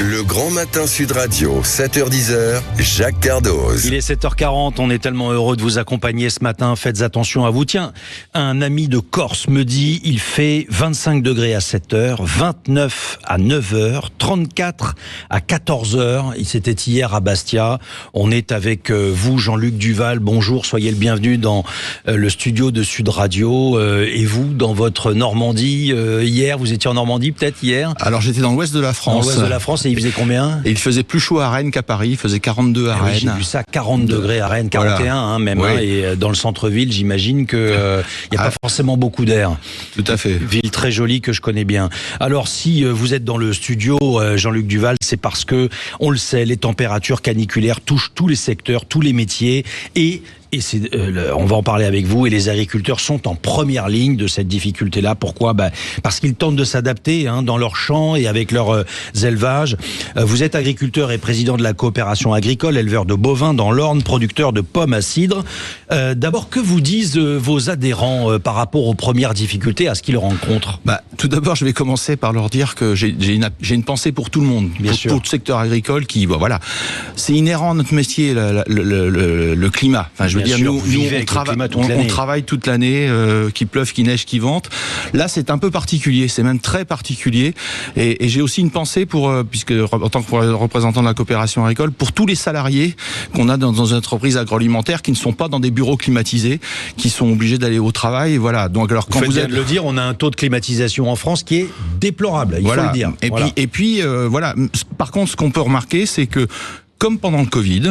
Le Grand Matin Sud Radio, 7h-10h, Jacques Cardoz. Il est 7h40, on est tellement heureux de vous accompagner ce matin. Faites attention à vous. Tiens, un ami de Corse me dit, il fait 25 degrés à 7h, 29 à 9h, 34 à 14h. C'était hier à Bastia. On est avec vous, Jean-Luc Duval. Bonjour, soyez le bienvenu dans le studio de Sud Radio. Et vous, dans votre Normandie, hier, vous étiez en Normandie peut-être hier ? Alors j'étais dans l'ouest de la France. Dans l'ouest de la France, et il faisait combien ? Et il faisait plus chaud à Rennes qu'à Paris, il faisait 42 à Rennes. Oui, j'ai vu ça, 40 degrés à Rennes, 41 voilà. Même. Oui. Et dans le centre-ville, j'imagine qu'il n'y a pas forcément beaucoup d'air. Tout à fait. Ville très jolie que je connais bien. Alors si vous êtes dans le studio, Jean-Luc Duval, c'est parce que, on le sait, les températures caniculaires touchent tous les secteurs, tous les métiers et on va en parler avec vous, et les agriculteurs sont en première ligne de cette difficulté-là. Pourquoi ? Parce qu'ils tentent de s'adapter dans leurs champs et avec leurs élevages. Vous êtes agriculteur et président de la coopération agricole, éleveur de bovins dans l'Orne, producteur de pommes à cidre. D'abord, que vous disent vos adhérents par rapport aux premières difficultés, à ce qu'ils rencontrent ? Tout d'abord, je vais commencer par leur dire que j'ai une pensée pour tout le monde, pour le secteur agricole qui, voilà, c'est inhérent à notre métier, le climat. Enfin, je veux dire, nous on travaille toute l'année, qu'il pleuve, qu'il neige, qu'il vente. Là, c'est un peu particulier, c'est même très particulier. Et j'ai aussi une pensée puisque en tant que représentant de la coopération agricole, pour tous les salariés qu'on a dans une entreprise agroalimentaire qui ne sont pas dans des bureaux climatisés, qui sont obligés d'aller au travail. Voilà. Donc, alors, quand vous êtes de le dire, on a un taux de climatisation en France qui est déplorable. Il faut le dire. Et puis, voilà. Par contre, ce qu'on peut remarquer, c'est que comme pendant le Covid,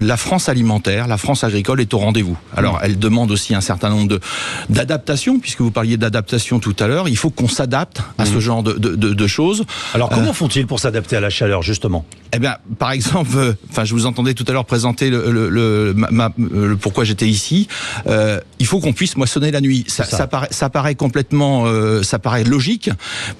la France alimentaire, la France agricole est au rendez-vous. Alors, elle demande aussi un certain nombre d'adaptations, puisque vous parliez d'adaptation tout à l'heure. Il faut qu'on s'adapte à ce genre de choses. Alors, comment font-ils pour s'adapter à la chaleur, justement ? Eh bien, par exemple, je vous entendais tout à l'heure présenter le pourquoi j'étais ici. Il faut qu'on puisse moissonner la nuit. Ça paraît complètement, ça paraît logique,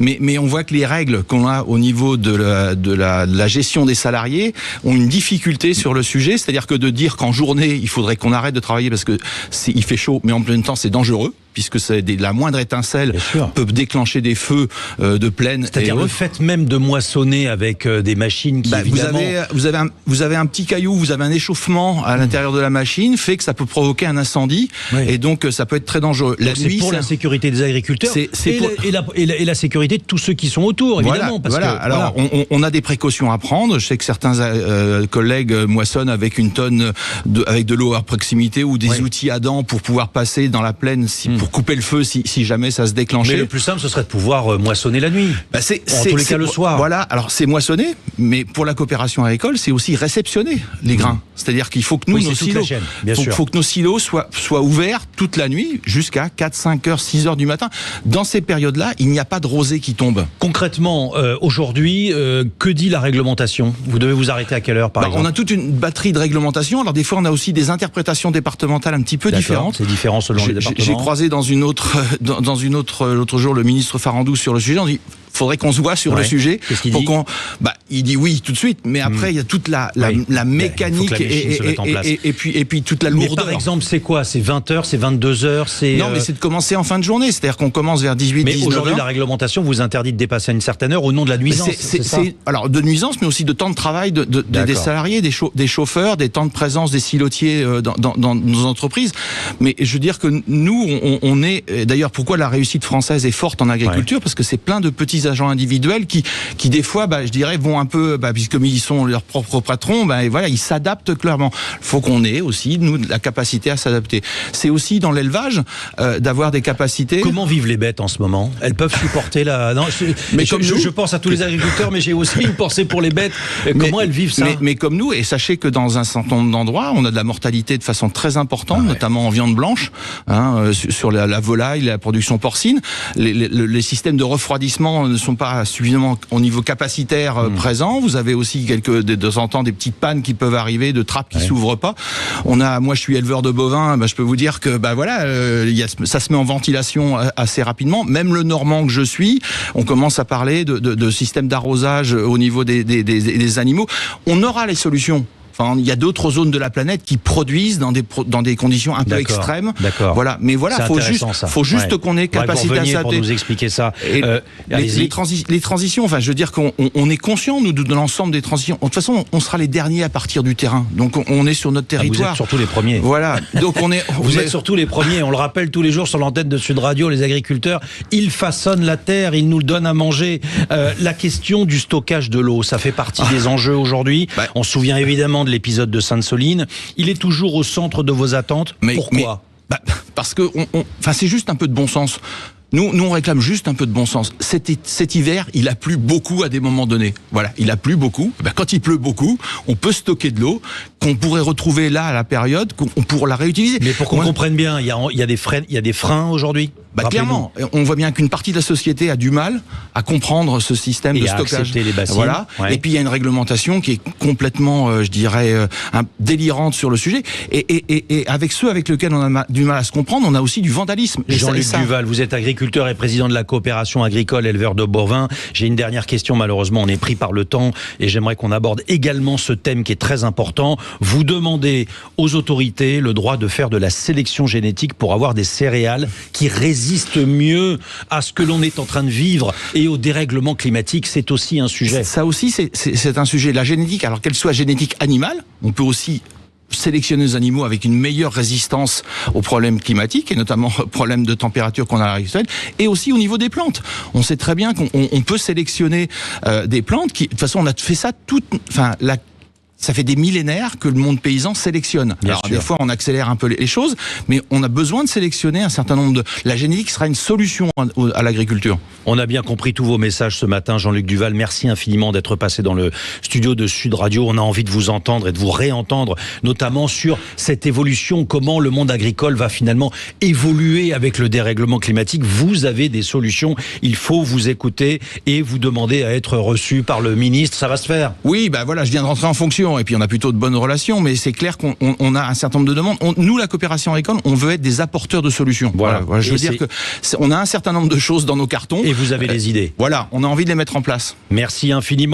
mais on voit que les règles qu'on a au niveau de la gestion des salariés ont une difficulté sur le sujet. C'est-à-dire que de dire qu'en journée, il faudrait qu'on arrête de travailler parce que il fait chaud, mais en plein temps, c'est dangereux, puisque la moindre étincelle peut déclencher des feux de plaine. C'est-à-dire le fait même de moissonner avec des machines qui évidemment... Vous avez un petit caillou, vous avez un échauffement à l'intérieur de la machine, fait que ça peut provoquer un incendie, et donc ça peut être très dangereux. La nuit, c'est pour la sécurité des agriculteurs et la sécurité de tous ceux qui sont autour, évidemment. Alors, on a des précautions à prendre. Je sais que certains collègues moissonnent avec une tonne avec de l'eau à proximité ou des outils à dents pour pouvoir passer dans la plaine pour couper le feu si jamais ça se déclenchait. Mais le plus simple, ce serait de pouvoir moissonner la nuit. En tous les cas, le soir. Voilà, alors c'est moissonner, mais pour la coopération agricole, c'est aussi réceptionner les grains. C'est-à-dire qu'il faut que nos silos soient ouverts toute la nuit jusqu'à 4, 5 heures, 6 heures du matin. Dans ces périodes-là, il n'y a pas de rosée qui tombe. Concrètement, aujourd'hui, que dit la réglementation ? Vous devez vous arrêter à quelle heure, par exemple ? On a toute une batterie de réglementations. Alors des fois, on a aussi des interprétations départementales un petit peu différentes. C'est différent selon les départements. J'ai croisé dans une autre l'autre jour le ministre Farandou sur le sujet. On dit faudrait qu'on se voit sur le sujet. Qu'est-ce qu'il dit ? Il dit oui tout de suite, mais après il y a toute la mécanique et puis toute la lourdeur. Mais par exemple, c'est quoi ? C'est 20h, c'est 22h, Non, mais c'est de commencer en fin de journée, c'est-à-dire qu'on commence vers 18, 19h. Mais aujourd'hui, la réglementation vous interdit de dépasser à une certaine heure au nom de la nuisance. Alors de nuisance, mais aussi de temps de travail des salariés, des chauffeurs, des temps de présence des silotiers dans nos entreprises. Mais je veux dire que nous, on est d'ailleurs pourquoi la réussite française est forte en agriculture, parce que c'est plein de petits agents individuels qui des fois, je dirais, vont un peu, puisque ils sont leurs propres patrons, ils s'adaptent clairement. Il faut qu'on ait aussi, nous, la capacité à s'adapter. C'est aussi dans l'élevage d'avoir des capacités. Comment vivent les bêtes en ce moment ? Elles peuvent supporter je pense à tous les agriculteurs, mais j'ai aussi une pensée pour les bêtes. Comment elles vivent ça ? Mais comme nous, et sachez que dans un certain nombre d'endroits, on a de la mortalité de façon très importante, notamment en viande blanche, sur la volaille, la production porcine. Les systèmes de refroidissement ne sont pas suffisamment au niveau capacitaire présents. Vous avez aussi de temps en temps des petites pannes qui peuvent arriver, de trappes qui s'ouvrent pas. Moi je suis éleveur de bovins, je peux vous dire que ça se met en ventilation assez rapidement. Même le Normand que je suis, on commence à parler de systèmes d'arrosage au niveau des animaux. On aura les solutions. Enfin, il y a d'autres zones de la planète qui produisent dans des conditions un peu extrêmes. D'accord. Voilà. Mais voilà, faut juste qu'on ait capacité à s'adapter. Pour nous expliquer ça. Les transitions, enfin, je veux dire qu'on est conscient, nous, de l'ensemble des transitions. De toute façon, on sera les derniers à partir du terrain. Donc, on est sur notre territoire. Vous êtes surtout les premiers. Voilà. Donc, vous êtes surtout les premiers. On le rappelle tous les jours sur l'antenne de Sud Radio, les agriculteurs, ils façonnent la terre, ils nous le donnent à manger. La question du stockage de l'eau, ça fait partie des enjeux aujourd'hui. On se souvient évidemment de l'épisode de Sainte-Soline. Il est toujours au centre de vos attentes. Pourquoi ? Parce que c'est juste un peu de bon sens. Nous, on réclame juste un peu de bon sens. Cet hiver, il a plu beaucoup à des moments donnés. Voilà, il a plu beaucoup. Quand il pleut beaucoup, on peut stocker de l'eau qu'on pourrait retrouver là à la période, qu'on pourra la réutiliser. Mais pour qu'on comprenne bien, il y a des freins aujourd'hui. Clairement, on voit bien qu'une partie de la société a du mal à comprendre ce système de stockage. Accepter les bassines. Voilà. Ouais. Et puis il y a une réglementation qui est complètement, délirante sur le sujet. Et avec ceux avec lesquels on a du mal à se comprendre, on a aussi du vandalisme. Jean-Luc Duval, vous êtes agriculteur et président de la coopération agricole éleveur de bovins. J'ai une dernière question, malheureusement, on est pris par le temps et j'aimerais qu'on aborde également ce thème qui est très important. Vous demandez aux autorités le droit de faire de la sélection génétique pour avoir des céréales qui résistent mieux à ce que l'on est en train de vivre et au dérèglement climatique. C'est aussi un sujet. Ça aussi, c'est un sujet. La génétique, alors qu'elle soit génétique animale, on peut aussi sélectionner des animaux avec une meilleure résistance aux problèmes climatiques et notamment aux problèmes de température qu'on a à l'heure actuelle, et aussi au niveau des plantes. On sait très bien qu'on peut sélectionner des plantes qui, de toute façon, on a fait ça ça fait des millénaires que le monde paysan sélectionne. Alors, des fois, on accélère un peu les choses, mais on a besoin de sélectionner un certain nombre de... La génétique sera une solution à l'agriculture. On a bien compris tous vos messages ce matin, Jean-Luc Duval. Merci infiniment d'être passé dans le studio de Sud Radio. On a envie de vous entendre et de vous réentendre, notamment sur cette évolution, comment le monde agricole va finalement évoluer avec le dérèglement climatique. Vous avez des solutions. Il faut vous écouter et vous demander à être reçu par le ministre. Ça va se faire. Oui, je viens de rentrer en fonction. Et puis on a plutôt de bonnes relations, mais c'est clair qu'on a un certain nombre de demandes. Nous, la coopération agricole, on veut être des apporteurs de solutions. Voilà. Je veux dire que on a un certain nombre de choses dans nos cartons. Et vous avez des idées. Voilà, on a envie de les mettre en place. Merci infiniment.